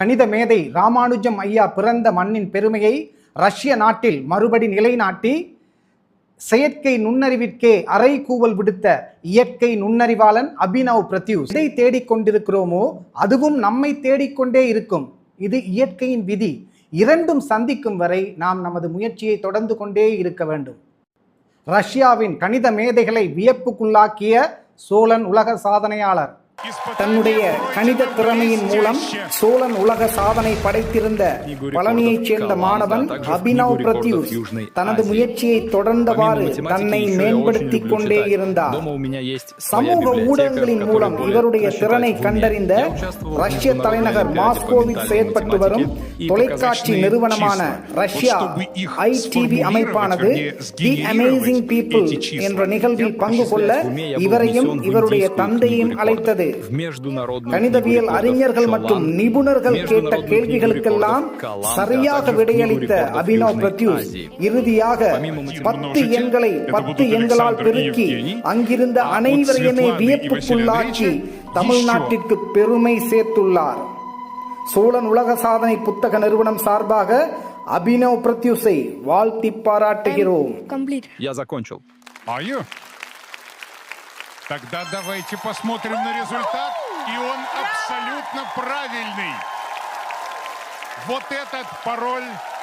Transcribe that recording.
கணித மேதை ராமானுஜம் ஐயா பிறந்த மண்ணின் பெருமையை ரஷ்ய நாட்டில் மறுபடி நிலைநாட்டி செயற்கை நுண்ணறிவிற்கே அறைகூவல் விடுத்த இயற்கை நுண்ணறிவாளன் அபினவ் பிரத்யூஷ். எதை தேடிக்கொண்டிருக்கிறோமோ அதுவும் நம்மை தேடிக்கொண்டே இருக்கும். இது இயற்கையின் விதி. இரண்டும் சந்திக்கும் வரை நாம் நமது முயற்சியை தொடர்ந்து கொண்டே இருக்க வேண்டும். ரஷ்யாவின் கணித மேதைகளை வியப்புக்குள்ளாக்கிய சோழன் உலக சாதனையாளர். தன்னுடைய கணித திறமையின் மூலம் சோழன் உலக சாதனை படைத்திருந்த பழனியைச் சேர்ந்த மாணவன் அபினவ் பிரத்யூஷ் தனது முயற்சியை தொடர்ந்தவாறு தன்னை மேம்படுத்திக் கொண்டே இருந்தார். சமூக ஊடகங்களின் மூலம் இவருடைய திறனை கண்டறிந்த ரஷ்ய தலைநகர் மாஸ்கோவில் செயற்பட்டு வரும் தொலைக்காட்சி நிறுவனமான ரஷ்யா ITV அமைப்பானது தி அமேசிங் பீப்புள் என்ற நிகழ்வில் பங்கு கொள்ள இவரையும் இவருடைய தந்தையையும் அழைத்தது. கணிதவியல் அறிஞர்கள் மற்றும் நிபுணர்கள் கேட்ட கேள்விகளுக்கெல்லாம் சரியாக விடையளித்த அபினவ் பிரத்யூஷ் இறுதியாக 10 எண்களை 10 எண்களால் பெருக்கி அங்கிருந்த அனைவரையுமே வியப்புக்குள்ளாக்கி தமிழ்நாட்டிற்கு பெருமை சேர்த்துள்ளார். சோழன் உலக சாதனை புத்தக நிறுவனம் சார்பாக அபினவ் பிரத்யூஷை வாழ்த்தி பாராட்டுகிறோம். Тогда давайте посмотрим на результат, и он абсолютно правильный. Вот этот пароль